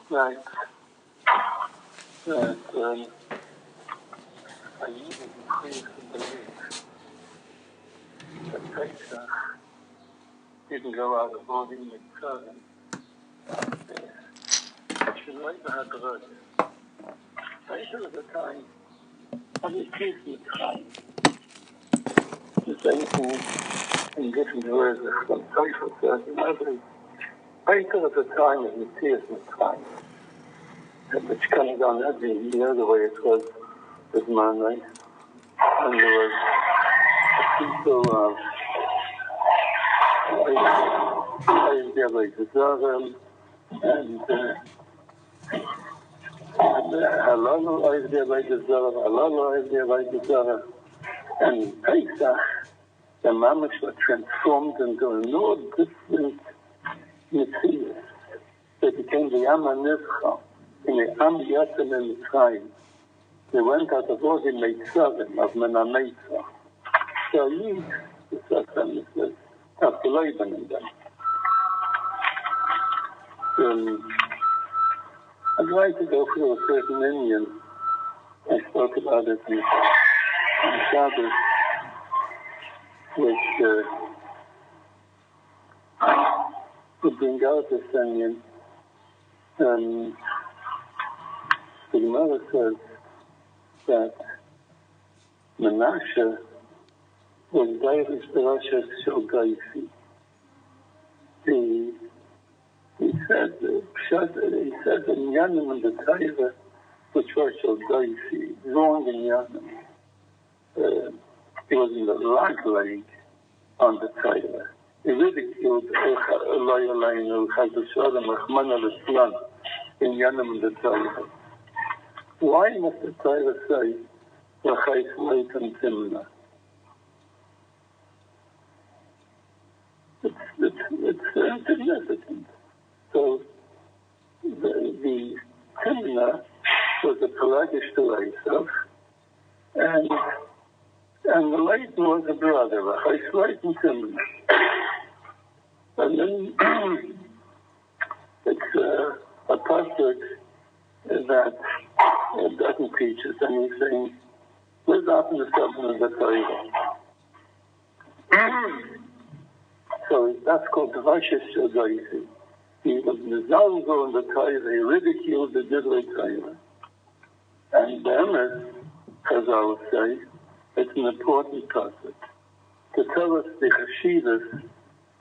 Right. That I even increase the belief that Pesach didn't go out of body in the should later have the road. Pesach at the time, only peace in the time. The same thing in different words as some Pesach says in others. Pesach at the time is the peace in the time. Which comes on every year the way it was with bnai. And there was people I there like the zeresh and halal I there like the zeresh, halal I there like the zeresh. And Pesach, the mamash were transformed into a more different material. They became the einachlach. In the Am in the time, they went out of all the Meitzavim, of Menameitza. So you, the Satan says, have to labor in them. I'd like to go through a certain Indian. I spoke about it in Shabbos, which would bring out this Indian. The Gemara says that Menashe was David's parasha Shel Gaisi. He said in Yanim and the Torah, which was Shel Gaisi, wrong in Yanim. He was in the lag leg on the Torah. He ridiculed Eloi Aleinu, Chazusharim, Rahman al-Islam in Yanim and the Torah. Why must the Torah say, timna? It's insignificant. So the timna was a pelagish to Esav, and the Leighton was a brother, timna. And then it's a pasuk that doesn't teach us anything. Lives out in the substance of the Torah. So that's called the Vashes Shodaisi. He was Nizalgo in the Torah, he ridiculed the Diddley Torah. And then, as I would say, it's an important pasuk to tell us the Chashivas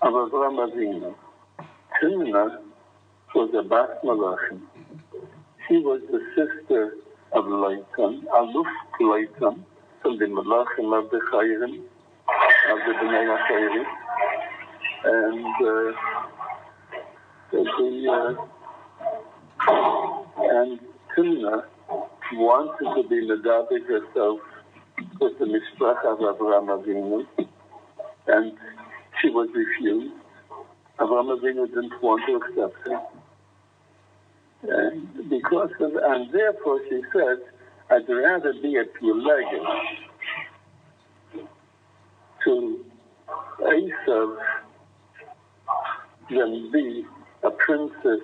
of Avraham Avinu. Timna was a Bat Malachim. She was the sister of Leighton, Aluf Leighton, from the Malachim of the Chayrim, of the bnai Chayrim. And Timna wanted to be medabik herself with the Mishpach of Avraham Avinu, and she was refused. Avraham Avinu didn't want to accept her. And therefore she said, I'd rather be a Pelegis to Esav than be a princess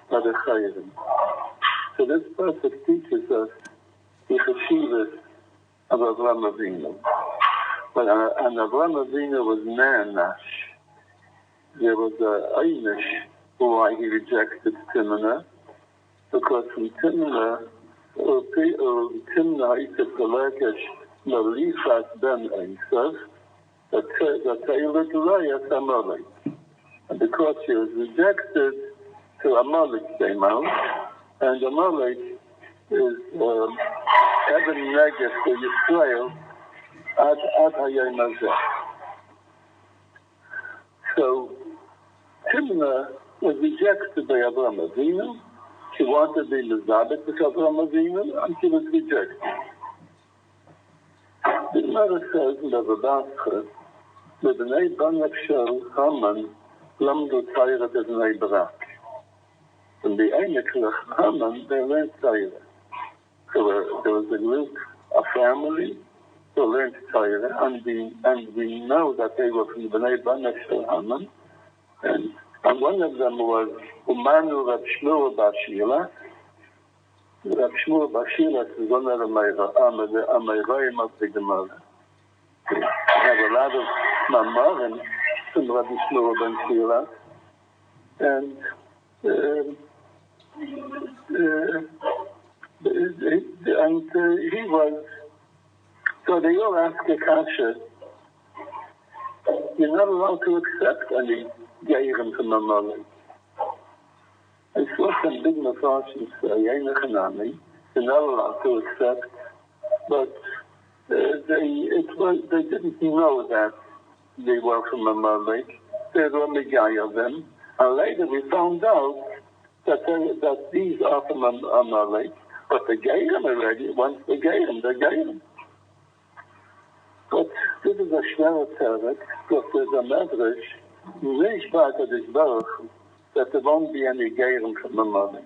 of the Chayrim. So this pasuk teaches us the Chashivas of Avraham Avinu. But and Avraham Avinu was Nanash. There was a Einish why he rejected Timna, because from Timna is a Pelagish Malifat ben Esav, the Taylor Raya Amalek. And because she was rejected, to Amalek came out, and Amalek is Eben Negev to Yisrael ad Hayom Hazeh. So Timna was rejected by Avraham Avinu. She wanted to be Elizabeth with Avraham Avinu, and she was rejected. The Gemara says in the Rabbah, the bnai Banach Haman lamdu torah bnai brak. And the einachlach Haman, they learned Torah. So there was a group, a family, who learned Torah, and we know that they were from the bnai Banach Haman, and one of them was Umanu Rab Shmuel Bashila. Rab Shmuel Bashila is one of the Amayroim of the Gemara. We have a lot of Mamarim from Rabbi Shmuel Bashila. And he was, so they all asked a kasha, you're not allowed to accept any geirim from a mother. I saw some big mafarshim say, einachlach, you're not allowed to accept, but they didn't know that they were from a mother. They were megay of them. And later we found out that these are from a mother, but the geirim already, once they geirim, they're geirim. But this is a shver tzedek, because there's a medrash, Reish Ba'akadosh Baruch Hu, that there won't be any geirim from the mother.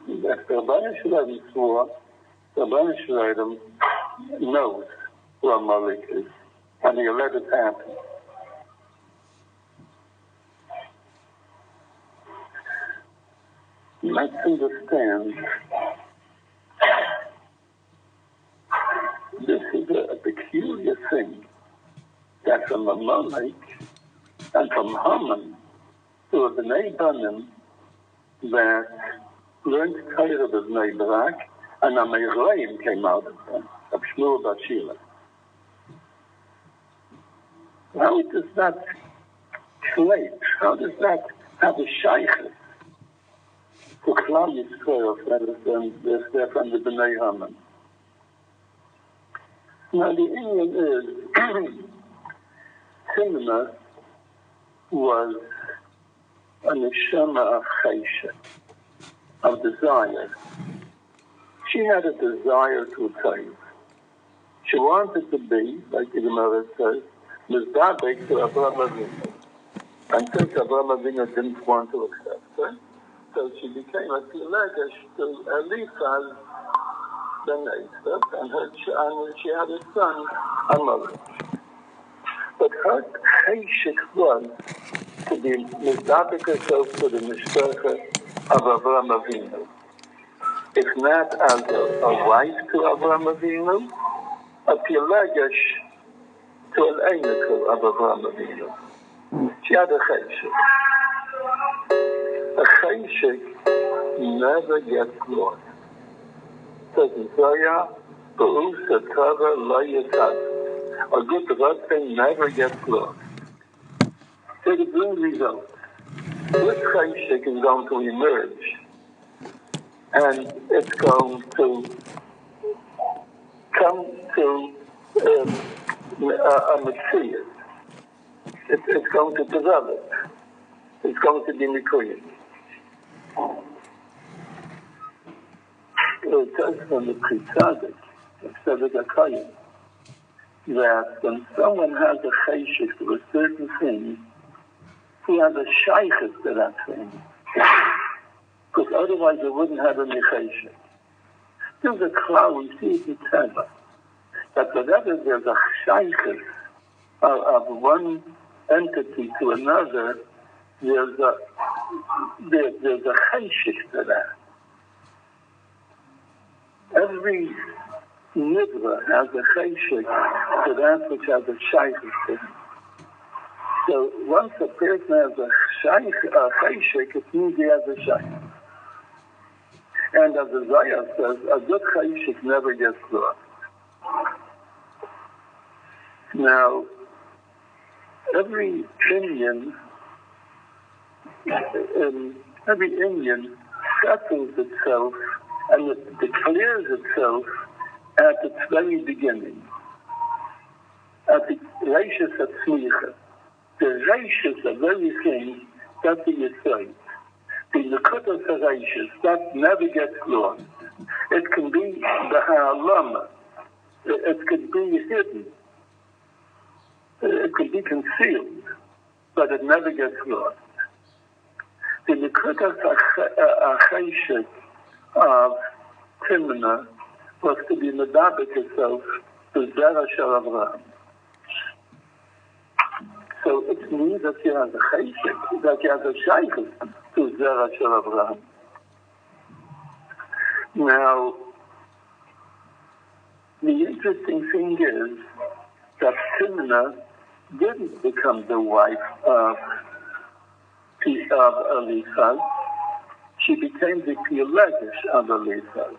If the Rebbeinu Shalom swore, the Rebbeinu Shalom knows who a malik is, and he'll let it happen. Let's understand, this is a peculiar thing, that from a malik and from Haman to a bnai banim that learned torah of bnai brak, and a meiroim came out of them, of Shmuel Bashila. How does that relate? How does that have a shaykhus to Klal Yisrael and they're from the bnai Haman? Now the Indian is, timna was a neshama of chesed, of desire. She had a desire to attain. She wanted to be, like the Gemara says, mizdabek to Avraham Avinu. And since Avraham Avinu didn't want to accept her, so she became a tilegesh to Eliphaz ben Esav, and she had a son, Amalek. But her cheshik was to be mizdabek herself to the mishpacha of Avraham Avinu. If not as a wife to Avraham Avinu, a tilegesh to an einachlach of Avraham Avinu. She had a cheshik. A cheshik never gets lost. Says in Zoya, a good thing never gets lost. So the blue result. This cheshik is going to emerge, and it's going to come to a material. It's going to develop. It's going to be recreated. It says from the Tzaddik, the Tzaddik HaKayim, that when someone has a cheshik to a certain thing, he has a shaykhus to that thing. Because otherwise it wouldn't have any cheshik. There's a cloud, we see it in Teva, that whenever there's a shaykhus of one entity to another, there's a cheshik to that. Every nidra has a cheshik to that which has a shaykhus to him. So once a person has a cheshik, it means he has a shaykh. And as the Zohar says, a good cheshik never gets lost. Now, every Indian settles itself and it declares itself at its very beginning, at the reishis hatzmicha. The reishis of everything, that's the Yisrael. The nekudas hareishis, that never gets lost. It can be the ha'alama. It could be hidden. It could be concealed, but it never gets lost. The nekudas ha'cheshik of timna was to be medabek itself to zeresh of Avraham. So it means that she has a cheshek, that she has a shaykhus to zeresh of Abraham. Now, the interesting thing is that Timna didn't become the wife of Eliphaz. She became the Pelegish of Eliphaz.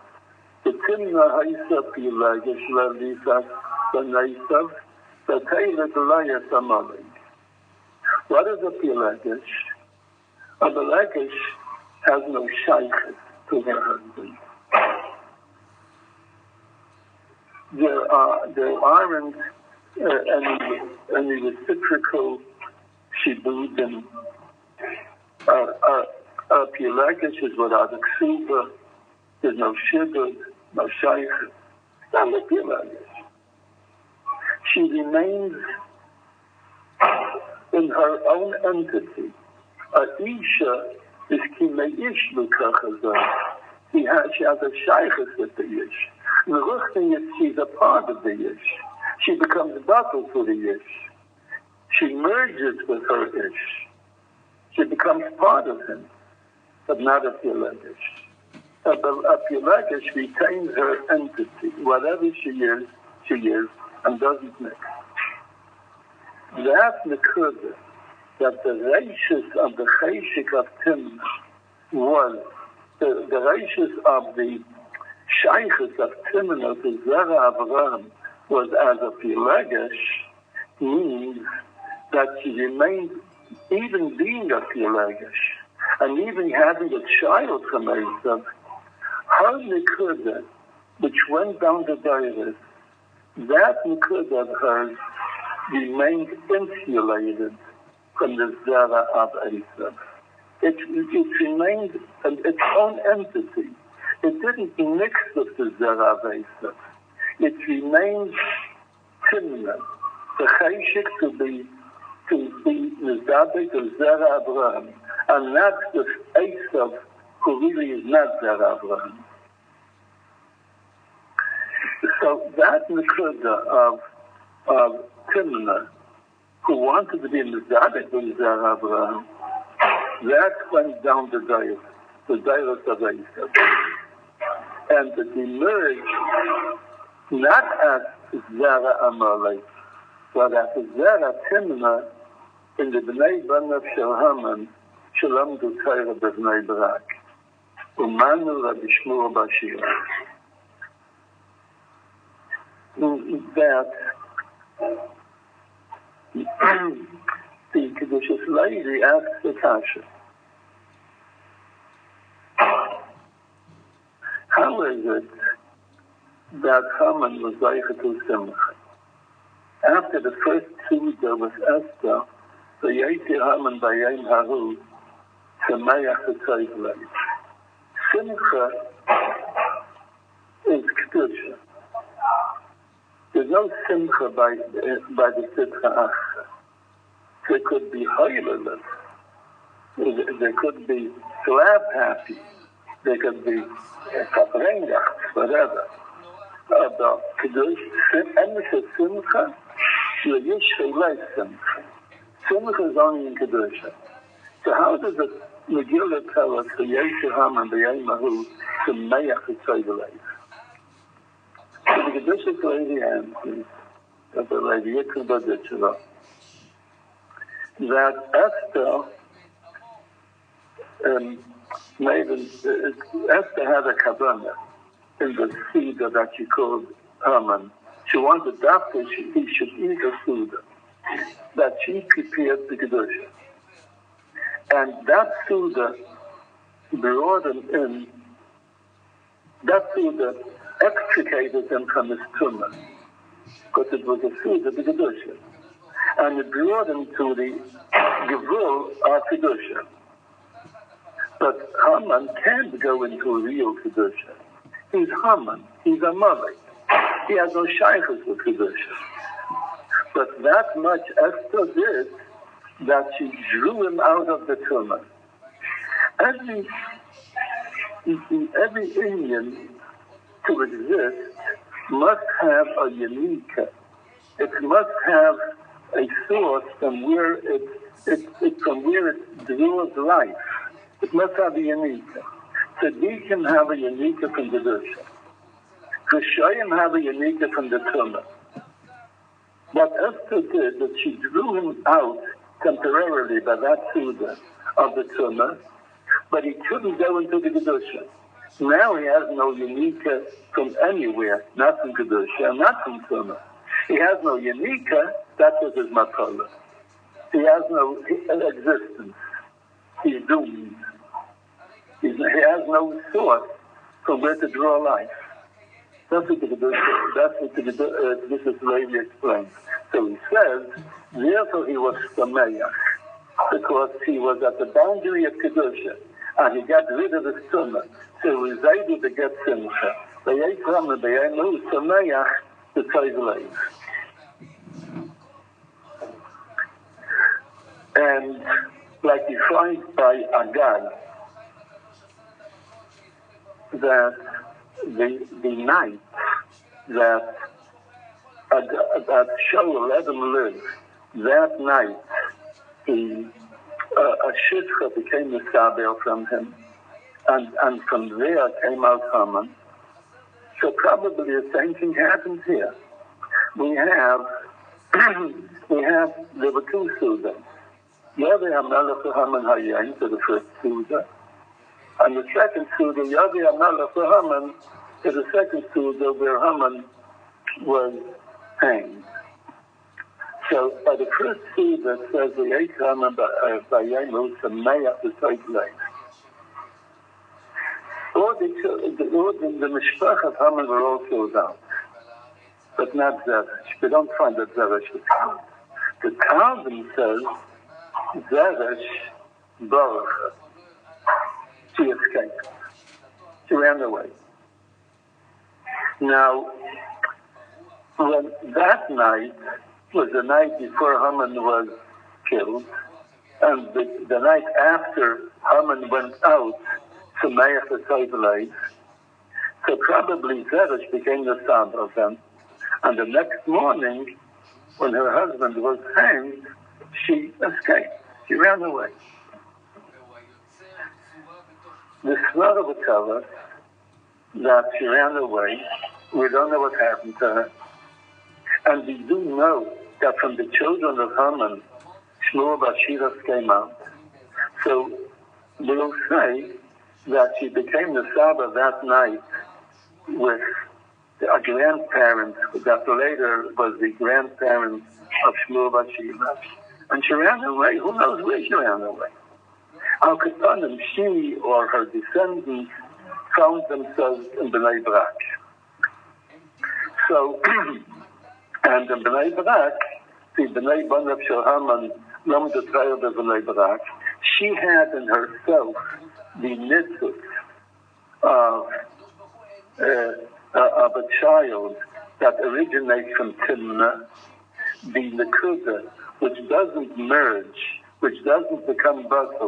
The timna haisa Pelegish Eliphaz b'neisav v'teilet layas amalek. What is a Pelegish? A Pelegish has no shaykhus to her husband. There aren't any reciprocal shibudim. Pelegish is without a ksuba. There's no shibud, no shaykh. Not a Pelegish. She remains in her own entity. Isha is kimeish lukachazah. She has a shaykhus with the yish. She's a part of the yish. She becomes battle for the yish. She merges with her ish. She becomes part of him, but not a Pelegish. A Pelegish retains her entity. Whatever she is, and doesn't mix. That nekuda, that the rashis of the cheshik of timna was the rashis of the shaykhus of timna to zera Abraham was as a Pelegish, means that she remained, even being a Pelegish, and even having a child from Esav, her nekuda, which went down the Deiris, that nekuda of hers remained insulated from the zera of Esav. It remained its own entity. It didn't mix with the zera of Esav. It remained timna, the cheshik to be Nizabek of Zera Abraham, and not the Esav who really is not Zera Abraham. So that nekuda of Timna, who wanted to be Nizabek of Zera Abraham, that went down the Deiros of Esav. And it emerged not as Zera Amalek, but as Zera Timna in the bnai of haman, shalom to torah bnai brak. Umanu Rabbi Shmuel Bashir. That the Kedushas lady asked the Tasha, how is it that Haman was Zaycha to Simcha? After the first Suda was Esther, the Yeti Haman Bayayim Haru, Samayach the Tzayvlay. Simcha is Kedusha. There's no Simcha by the Sitcha Achra. There could be Hoyleless. There could be glad happy. There could be Kaprengach, whatever. But Kedush, and the Simcha, Yesh Chaylay Simcha. Simcha is only in Kedusha. So how does the Megillah tell us the Yeshua and the Yemahu to Mayach the Tzayvlay? So the Kedusha lady answers, that the lady Yekubaditcheva, that Esther Esther had a kavanah in the Seder that she called Haman. She wanted after he should eat a Seder that she prepared the Kedusha. And that Seder brought him in, that Seder extricated him from his tumor, because it was a Seder, the Kedusha. And it brought him to the Gevul of Kedusha. But Haman can't go into a real Kedusha. He's Haman. He's a mother. He has no shaykhus with Kedusha. But that much Esther did, that she drew him out of the tumor. Every Indian to exist must have a unique. It must have a source from where it draws life. It must have a unique. Tzaddikim have a unique from the Kedusha. Rishayim have a unique from the timna. What Esther did, that she drew him out temporarily by that Suda of the timna, but he couldn't go into the Kedusha. Now he has no unique from anywhere, not from Kedusha, not from timna. He has no unique, that was his matola. He has no existence. He's doomed. He has no source from where to draw life. That's what this is Levi explains. So he says, therefore he was Sameach, because he was at the boundary of Kedusha, and he got rid of the timna. So he was able to get Simcha. Sameach, the Tzayvlev. And like you find by Agag, that the night that Shaul let him live, that night a shidcha became the saber from him, and from there came out haman. So probably the same thing happens here. There were two sudas. Yadi Amalek Haman Hayayin to the first suda, and the second suda, Yadi Amalek Haman to the second suda, where Haman was hanged. So by the first suda it says the eight Haman by Yainu Sameach the Tzayvlev. All the mishpach of Haman were all killed out, but not zeresh. We don't find that zeresh was killed. The Talmud says zeresh baruch. She escaped. She ran away. Now, when that night was the night before Haman was killed, and the night after Haman went out, Sameach the Tzayvlev, so probably zeresh became the son of them. And the next morning, when her husband was hanged, she escaped. She ran away. The Svara will tell us that she ran away. We don't know what happened to her. And we do know that from the children of Haman, Shmuel Bashiras came out. So we'll say that she became the Saba that night with a grandparent that later was the grandparent of Shmuel Bashiras. And she ran away. Who knows where she ran away? Al-Katanim, she or her descendants found themselves in bnai brak. So, and in bnai brak, the bnai banav shel Haman, Nam the trial of bnai brak, she had in herself the nitzut of a child that originates from timna, the nekuda, which doesn't merge, which doesn't become buzzed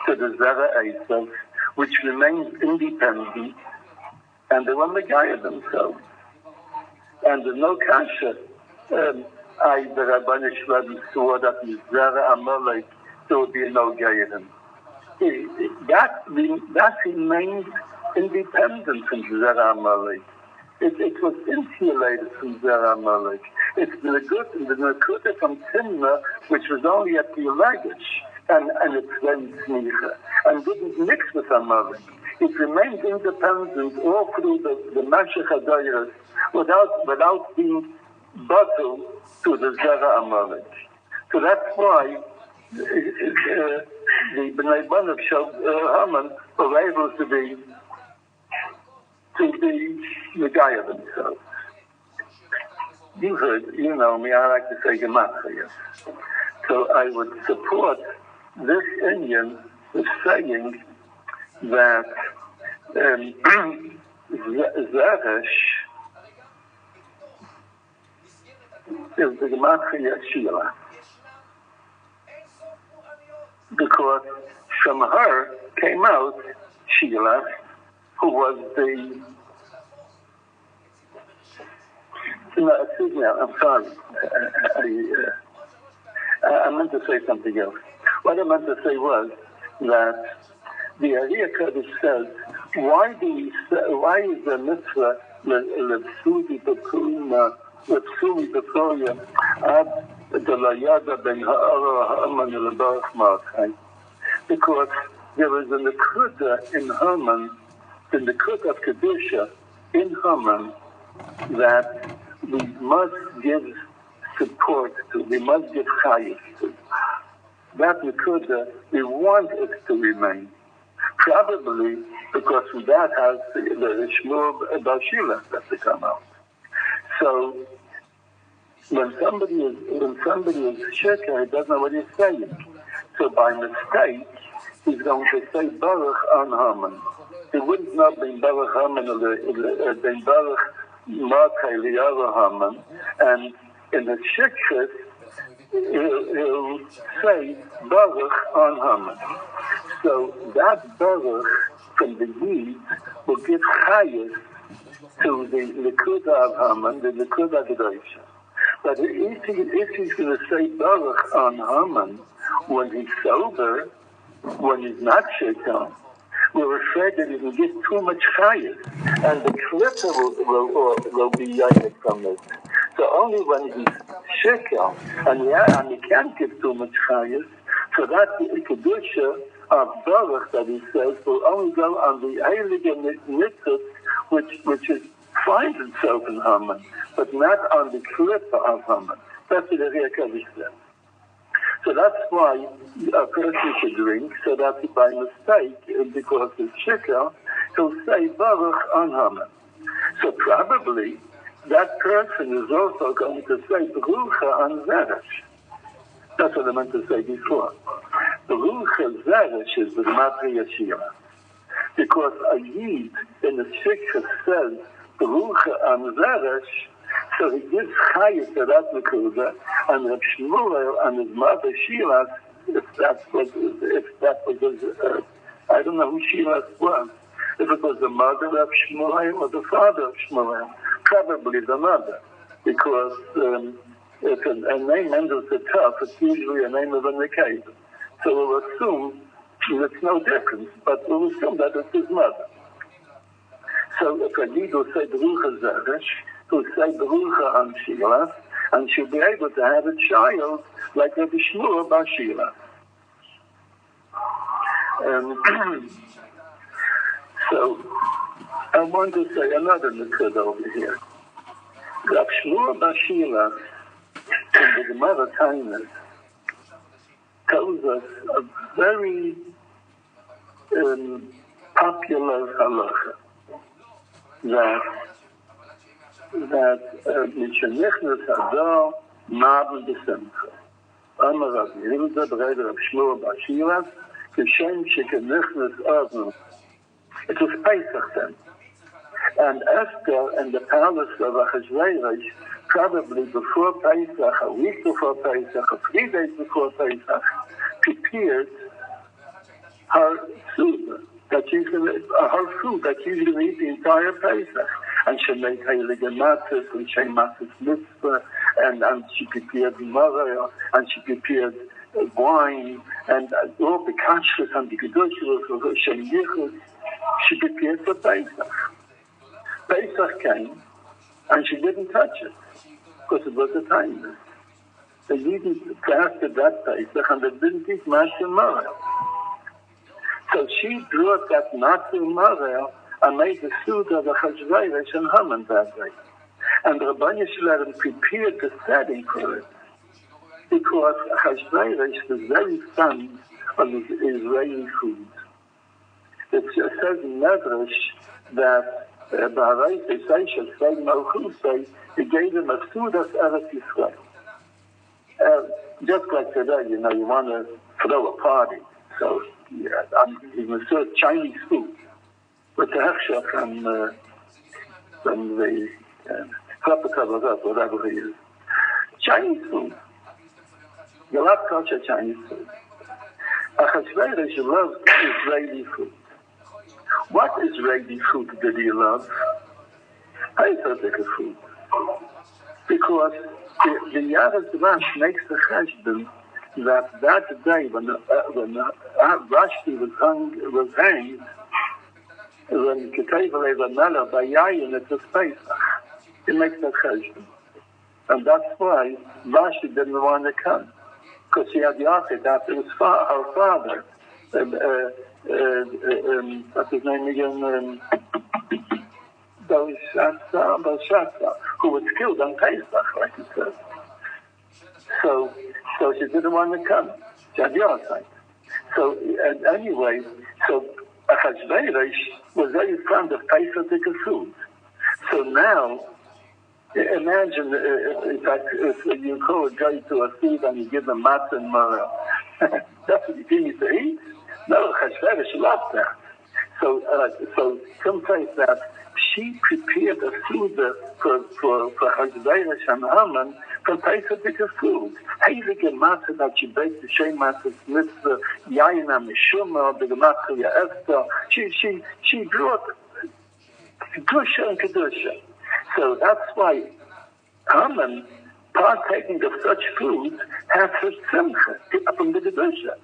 to the zeresh, which remains independent, and they want to guide themselves. And there's no kasha. The Rabbanu Shlomo swore that Mizrara Amalek, there would be no guidance. That remains independent from Zera Amalek. It was insulated from Zera Amalek. It's the Nekuda from Timna, which was only at the luggage, and it's very sneaker, and didn't mix with Amalek. It remained independent all through the Mashech HaDayras without being bottled to the Zera Amalek. So that's why the Bnei Banav Shel Haman were able to be the guy of themselves. You know me, I like to say Gematria. So I would support this Indian with saying that zeresh is the Gematria Sheila. Because from her came out Sheila, who was excuse me, I'm sorry. I meant to say something else. What I meant to say was that the Ariya Kodesh says, why is the mitzvah l'psuli b'koria ad delayada ben ha'ara haman l'barach malchai? Because there is a nekuda in Haman, the nekuda of Kedusha in Haman, that we must give support to, we must give chayis to. That nekuda, we want it to remain. Probably because that has the Shmuel Bashila that to come out. So when somebody is sheker, he doesn't know what he's saying. So by mistake, he's going to say Baruch on Haman. It wouldn't not be Baruch Haman or been Baruch Markei Liara Haman. And in the shikrit, he'll say Baruch on Haman. So that Baruch from the Yid will give chayes to the Nekuda of Haman, the Nekuda Gedoisha. But if he's going to say Baruch on Haman when he's sober, when he's not shaken, we're afraid that he will give too much chayes, and the klippa will be yated from it. So only when he's shaken, and he can't give too much chayes, so that the Kedusha of Baruch that he says will only go on the heilige mitzvah, which finds itself in Haman, but not on the klippa of Haman. That's what the Ariya Kodesh says. So that's why a person should drink, so that by mistake, because it's shikah, he'll say Baruch on Haman. So probably that person is also going to say Berucha on Zeresh. That's what I meant to say before. Berucha Zeresh is the Matri Yashira. Because a Yid in the shikah says Berucha on Zeresh, so he gives chayes to that nekuda, and Reb Shmuel and his mother Shilas, if that was his, I don't know who Shilas was, if it was the mother of Shmuel or the father of Shmuel, probably the mother, because if a name ends with a tough, it's usually a name of a neked. So we'll assume it's no difference, but we'll assume that it's his mother. So if a Yid will say Berucha Zeresh, who say Berucha on Shilas, and she'll be able to have a child like Rabbi Shmuel bar Shilas. So I want to say another nekuda over here. Rabbi Shmuel bar Shilas in the Gemara Timna tells us a very popular halacha that Mishanichnas Hadar Maben B'Simcha. Amar Rav Yehuda B'Reder Rav Shmuel bar Shilas Kishem Shekenichnas Adnu. It was Pesach then. And Esther in the palace of Achashverosh, probably before Pesach, a week before Pesach, or 3 days before Pesach, prepared her food that she's going to eat the entire Pesach. And she made heilige matzahs, and she matzahs mitzvah, and she prepared maror, and she prepared wine, and all the kashrus and the kedushas, Shem Yichud, she prepared for Pesach. Pesach came, and she didn't touch it, because it was a timna. They didn't fasted that Pesach, and they didn't eat matzah and maror. So she brought that matzah and maror and made the suit of the Achashverosh and Haman that day. And Rabban Yisrael prepared the setting for it, because Achashverosh was very fond of his Israeli food. It says in Medrash that he gave him a suit of Eretz Yisrael. Just like today, you want to throw a party, so he's going to serve Chinese food. With the hechsher from the Klappa, whatever he is. Chinese food. You love culture Chinese food. Achashverosh loved Israeli food. What Israeli food did he love? Pesach food. Because the Yaras Rash makes the cheshbon that day when Vashti was hanged, when Ketevele the Mela by Yayin, it was Pesach. He makes that cheshbon. And that's why Vashti didn't want to come. Because she had Yachid after her father. What's his name again? Belshazzar, who was killed on Pesach, like it says. So she didn't want to come. She had Yachid. So anyway, so Achashverosh was very fond of Pesach food. So now, imagine if you call a guy to a feed and you give him matzah and maror. That's what you need to eat? No, Achashverosh loved that. So some say that she prepared a food for Achashverosh and Haman from Pesach food. Heilige matzah that she baked, the shem matzah, mitzvah, yayin mishuma, the matzah Esther. She brought kedusha and kedusha. So that's why Haman, partaking of such food, has his simcha from the kedusha.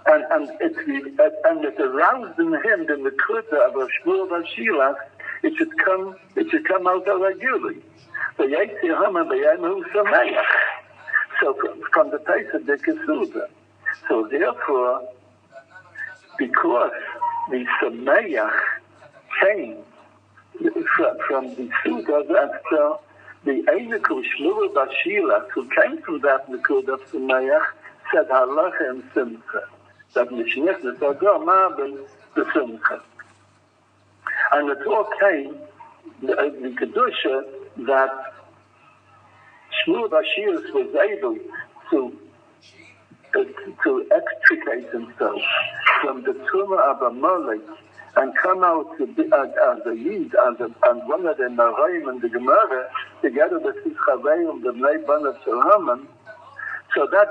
And it aroused in him the nekuda of a shmur v'shilas. It should come out regularly. So from the Pesach the Kesuda. So therefore, because the Sameach came from the Suda of Esther, the einachlach shmur v'shilas who came from that nekuda of Sameach said halacha and simcha. That Mishnechnes Adar Mabin the Simcha. And it all came, the Kedusha, that Shmuel Bashir was able to extricate himself from the tumor of Amalek and come out to be, as a Yid, and one of the Naraim and the Gemara, together with his Chaveim, the bnai of Haman. So that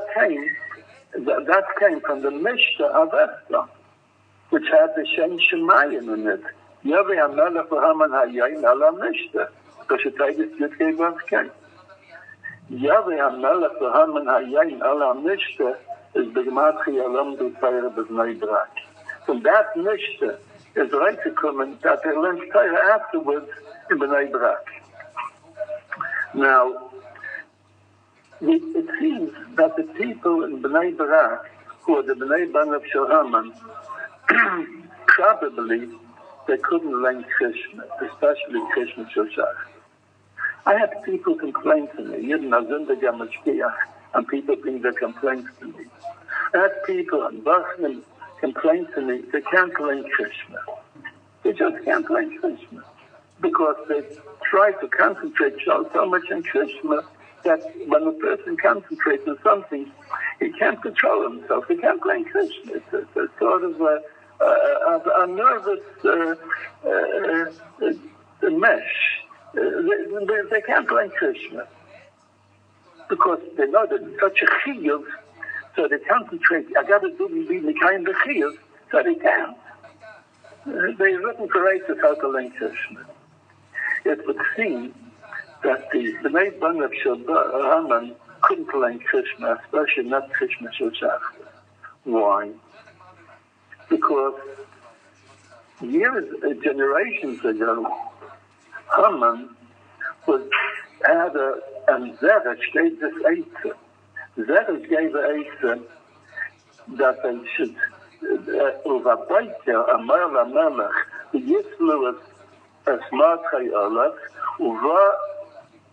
came from the Mishnah of Esther, which had the Shem Shemayim in it. Yavi HaMelech Haman Hayayin Ala Mishnah, because it takes it gave us came. Yavi HaMelech Haman Hayayin Ala Mishnah is the Gematri Alam Du Torah bnai brak. From that Mishnah is right to come and that they learned Torah afterwards in bnai brak. Now, it seems that the people in bnai brak, who are the bnai ban of Haman, probably they couldn't learn Krishna, especially Krishna Shoshach. I had people complain to me, and people bring their complaints to me. I had people in Boston complain to me, they can't learn Krishna. They just can't learn Krishna. Because they try to concentrate so much on Krishna that when a person concentrates on something, he can't control himself. He can't learn Krishna. It's a sort of a nervous mesh. They can't learn Krishna because they know that it's such a chiyuv, so they concentrate. I got to do the kind of chiyuv, so they can't. They're written for races how to learn Krishna. It would seem that the bnai ban of Haman couldn't learn Krishna, especially not Krishna Shoshach. Why? Because generations ago, Haman had and zeresh gave this eitzah. Zeresh gave an eitzah that they should uvabayta amar lamelech yislu es matchei olav uva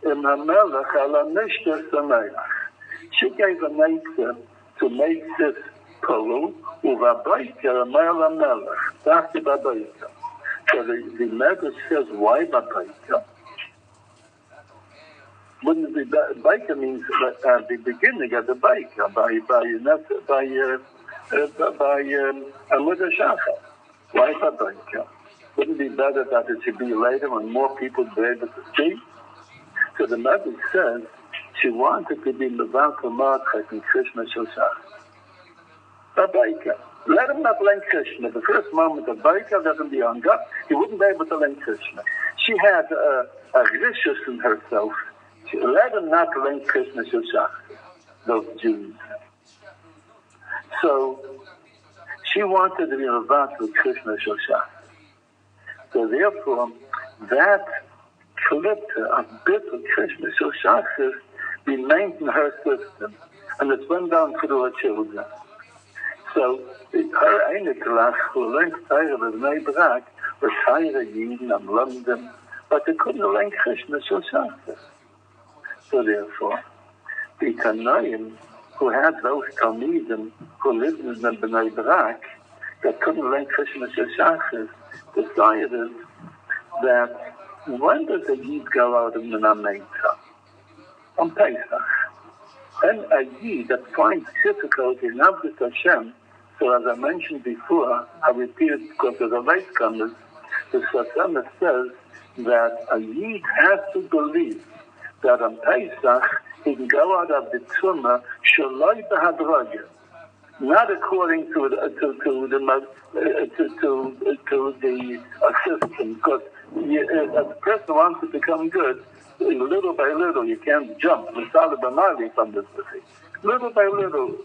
im hamelech ala nishter sameach. She gave an eitzah to make this polu uvabayta amar lamelech. That's the babayta. So the Medrash says, why babayta? Wouldn't it be baika means the beginning of the baika by Amud HaShachar. Why baika? Wouldn't it be better that it should be later when more people would be able to see? So the Medrash says she wanted to be Levan Kamarchak in Krishna Shoshach. Baika. Let him not learn Krishna. The first moment of baika, let him be on God. He wouldn't be able to learn Krishna. She had a rishus in herself. Let him not learn Krishna Shoshach. those Jews. So she wanted to be involved with Krishna Shosha. So therefore, that klipta, a bit of Krishna Shosha remained in her system, and it went down through her children. So her einachlach, who learned torah with bnai brak, was higher Yidden and London, but they couldn't learn Krishna Shosha. So therefore, the Tanaim, who had those Talmidim who lived in the bnai brak, that couldn't learn Krishna Shosha, decided that when does a Yid go out of Menameta? On Pesach. And a Yid that finds difficulty in Avdus Hashem, so as I mentioned before, I repeat it because of the latecomers, the Sasana says that a Yid has to believe that on Pesach he can go out of the Tumah Shaloi B'Hadraga, not according to the system, because if a person wants to become good, little by little, you can't jump from this defeat. Little by little.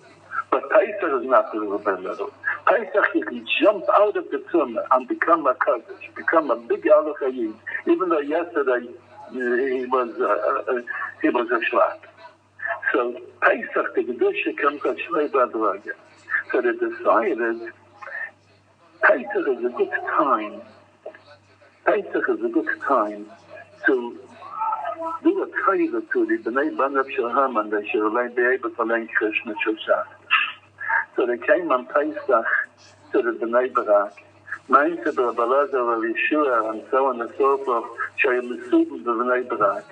But Pesach is not little by little. Pesach, you can jump out of the tumah and become a kaddish, become a big halakha yid, even though yesterday he was a shvat. So Pesach, the kedusha comes at Shlei Badraga. So they decided Pesach is a good time. Pesach is a good time to do a torah to the bnei banav shel haman. They should be able to learn Krishna Shosha. So they came on Pesach to the bnei brak. Mainz of Rabbi Elazar, Rabbi Yeshua, and so on and so forth, showing the students of bnei brak.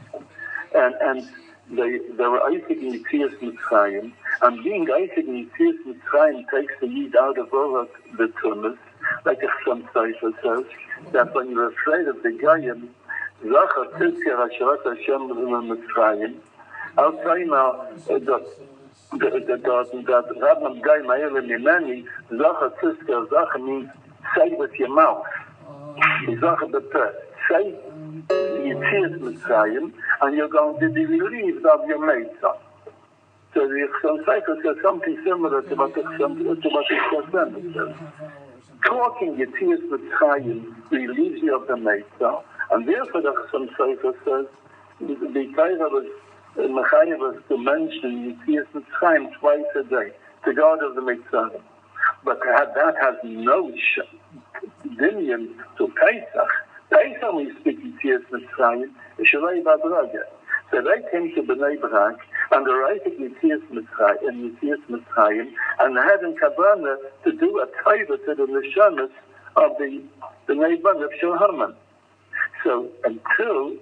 And they were Isaac in Yitzias Mitzrayim. And being Isaac in Yitzias Mitzrayim takes the Yid out of all the tumas, like the Chasam Sofer says, that when you're afraid of the Goyim, Zachar Tzidkir Asherat Hashem Mitzrayim, I'll say now that Rabban Gai Ma'ele Mimeni, Zachar Tzidkir, Zachar means say with your mouth. Zachar B'peh, say Yitzias Mitzrayim, and you're going to be relieved of your Meitzah. So the Chasam Sofer says something similar to what the Chasam says. Talking Yitzias Mitzrayim relieves you of the Meitzah, and therefore the Chasam Sofer says the Torah was Mechayev was to mention Yitzias Mitzrayim twice a day, to God of the Mitzrayim. But that has no dimion to Pesach. Pesach we speak Yitzias Mitzrayim, Shalei Badraga. So they came to bnei brak, and they were Yitzias Mitzrayim, and they had in Kavanah to do a torah to the neshamas of the bnei banav shel haman. So until,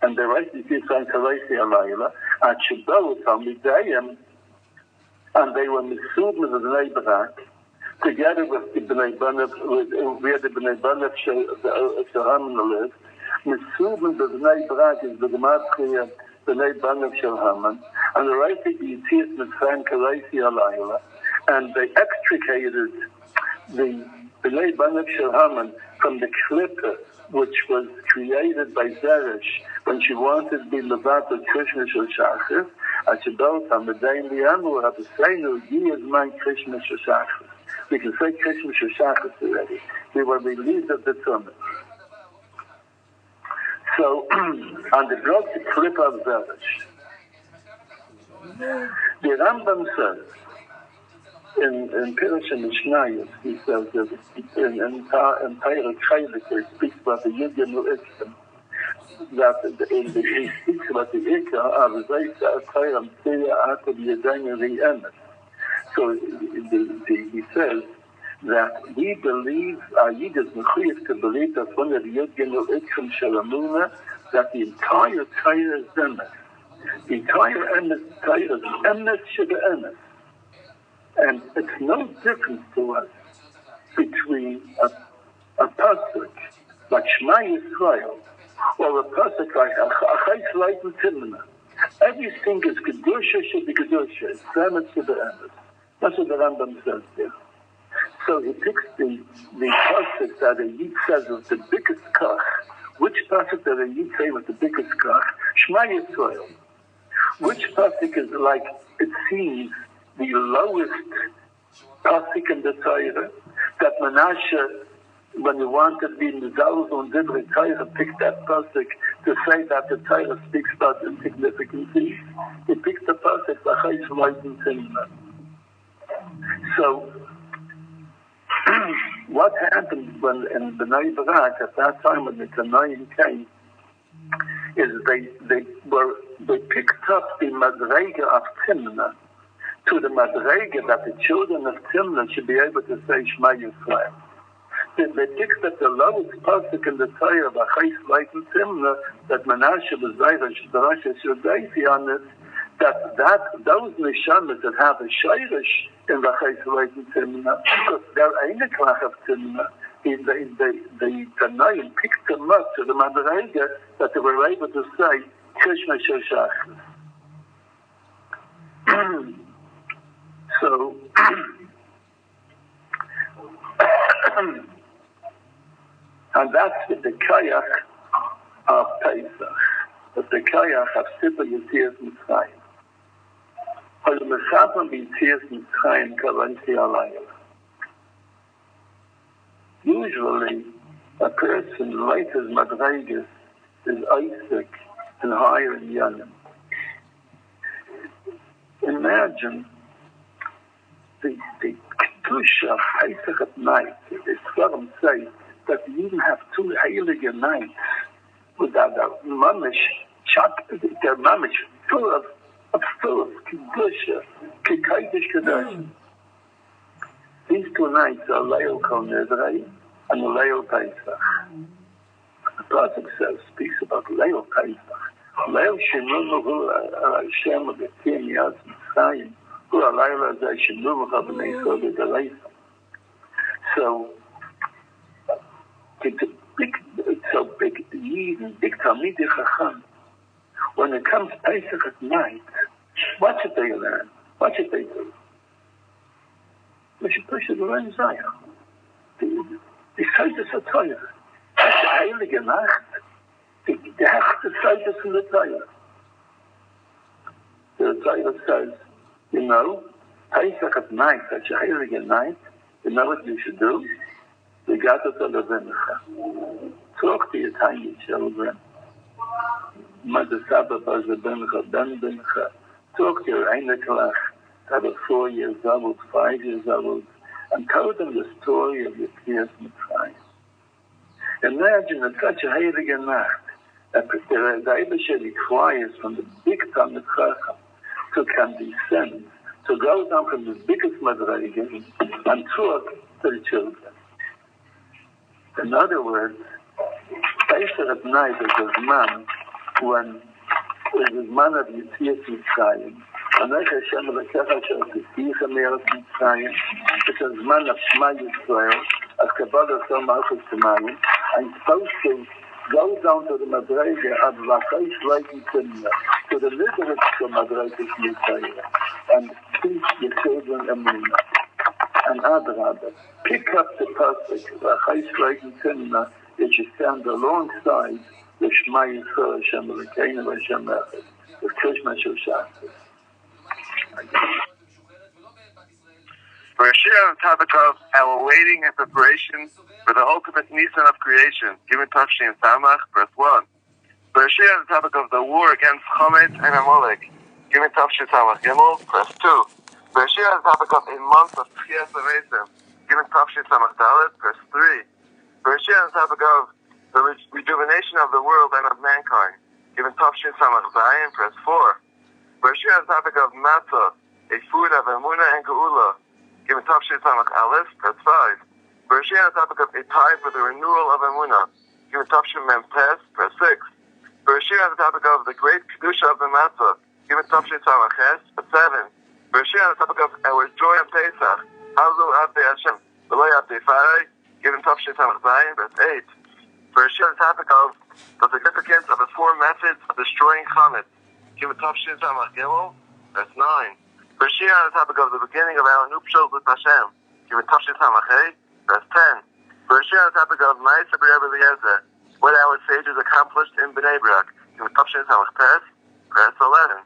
and they were Yitzias Mitzrayim at Shabbat Talmidayim, and they were misubim of bnei brak, together with the bnei banav, where the bnei banav shel haman lived. Misubim the bnei brak is the gematria bnei banav shel haman, and the right to Yitzias Mitzrayim Kalaisi Alayla, and they extricated the bnei banav shel haman from the klippa which was created by Zeresh when she wanted to be levat of Krishna Shosha. At Shabbat on the day in the Amur, have to say no, ye is my Krishna Shosha. We can say Krishna Shosha already. We were relieved of the tumah. So, on the drug to clip of Zeresh, the Rambam says, in Pirush and Mishnayos, he says that in Torah Chaylik, he speaks about the Yidden U'iksim, that he speaks about the Ikka of Zayta Atayram Tzia Ata B'Yadayim V'Emes. So he says that we believe, our Yid is mechuyev to believe that one of the Yidden U'iksim Shalamuna, that the entire Torah is Emes. The entire Emes Torah is Emes Sheba Emes. And it's no difference to us between a pasuk like Shema Yisrael or a pasuk like Achai Shleit and Timna. Everything is Kedusha should be Kedusha. It's Emes to the Emes. That's what the Rambam says there. So he picks the pasuk that a Yid says is the biggest kach. Which pasuk that a Yid say was the biggest kach? Shema Yisrael. which pasuk is like, it seems, the lowest pasuk in the Torah, that Menashe, when he wanted to be in the Zalz and Dibri Torah, picked that pasuk to say that the Torah speaks about insignificant things. He picked the pasuk, V'chayis Loidim Timna. So, what happened when in bnai brak at that time when the Tanaim came is they picked up the madrega of timna to the madrega that the children of timna should be able to say Shema Yisrael. They picked up the lowest pasuk in the Torah of Achais Leichen Timna that Menashe was zeresh, the Rosh Hashanah on it, that those nishamas that have a zeresh in the Achais Leichen Timna, because they're einachlach of Timna, the Tanaim picked them up to the Madraga that they were able to say Krishna Shoshach. So and that's with the kayak of Pesach, with the kayak of Sippa Yitzias Mitzrayim. Hol Mechapam Yitzias Mitzrayim Kavanti Alayim. Usually, a person like his Madregas is Isaac and higher in Yanim. Imagine the Kedusha of Pesach at night. The Sfarim say that you even have two heilige nights without a mamish, they're mamish, full of Kedusha, Kekaidish Kedusha. These two nights are Leil Kol Nidrei and Leil Pesach. The Pasuk speaks about Leil Pesach. Leil Shemunu Hu Hashem V'Tim Yaz Mitzrayim Hu Alayla Zeh Shemunu Hu B'nei Sodeh D'Leisam. So it's so big, big Talmidei Chacham. When it comes Pesach at night, what should they learn? What should they do? We should push it around Zion. The Seides of Torah. That's the Heilige Nacht. The Hechte Seides in the Torah. The Torah says, Pesach at night, that's a Heilige night. You know what you should do? You got to tell the Bencha. Talk to your tiny children. Mother Sabbath was the Bencha, Ben Bencha. Talk to your einachlach. That was 4 years old, 5 years old, and tell them the story of your Yitzias Mitzrayim. Imagine that such a heilige nacht that the Eibusher requires from the big Talmid Chacham to condescend, to go down from the biggest Madrega and talk to the children. In other words, Pesach at night is a man when it is man of Yitzias Mitzrayim. And like Hashem Elokecha shall tzicha me'eretz Mitzrayim, it's a man of Shema Yisrael, as Kabbalah so Malchus Shemayim, and supposed to go down to the Madrega of V'chayis Loidim Timna, to the literate Madrega Yisrael, and teach the children Emunah. And Adrabah, pick up the pasuk V'chayis Loidim Timna, that you stand alongside the Shema Yisrael, Hashem Elokeinu, Hashem Echad, with Krishna Shoshach. We're sharing on the topic of our waiting and preparation for the ultimate Nisan of creation, given Tafshin Samach, verse 1. We're sharing on the topic of the war against Haman and Amalek, given Tafshin Samach Gimel, verse 2. We're sharing on the topic of a month of Tchias Avesem, given Tafshin Samach Dalet, verse 3. We're sharing on the topic of the rejuvenation of the world and of mankind, given Tafshin Samach Zayin, verse 4. We're sharing on the topic of Matzah, a food of Emunah and Geula, given Tafshin Samach Aleph, verse 5. We're sharing on the topic of a time for the renewal of Emunah, given Tafshin Mem Tes, verse 6. We're sharing on the topic of the great Kedusha of the Matzah, given Tafshin Samach Ches, verse 7. We're sharing on the topic of our joy of Pesach, Hazu Abdei Hashem, V'lo Abdei Farai, given Tafshin Samach Zayin, verse 8. We're sharing on the topic of the significance of the 4 methods of destroying Chametz, given Tafshin Samach Gimel, verse 9. We're sharing on the topic of the beginning of our nuptials with Hashem, given Tafshin Samach Hey, verse 10. We're sharing on the topic of Ma'aseh B'Reb Eliezer, what our sages accomplished in Bnei Brak, given Tafshin Samach Tes, verse 11.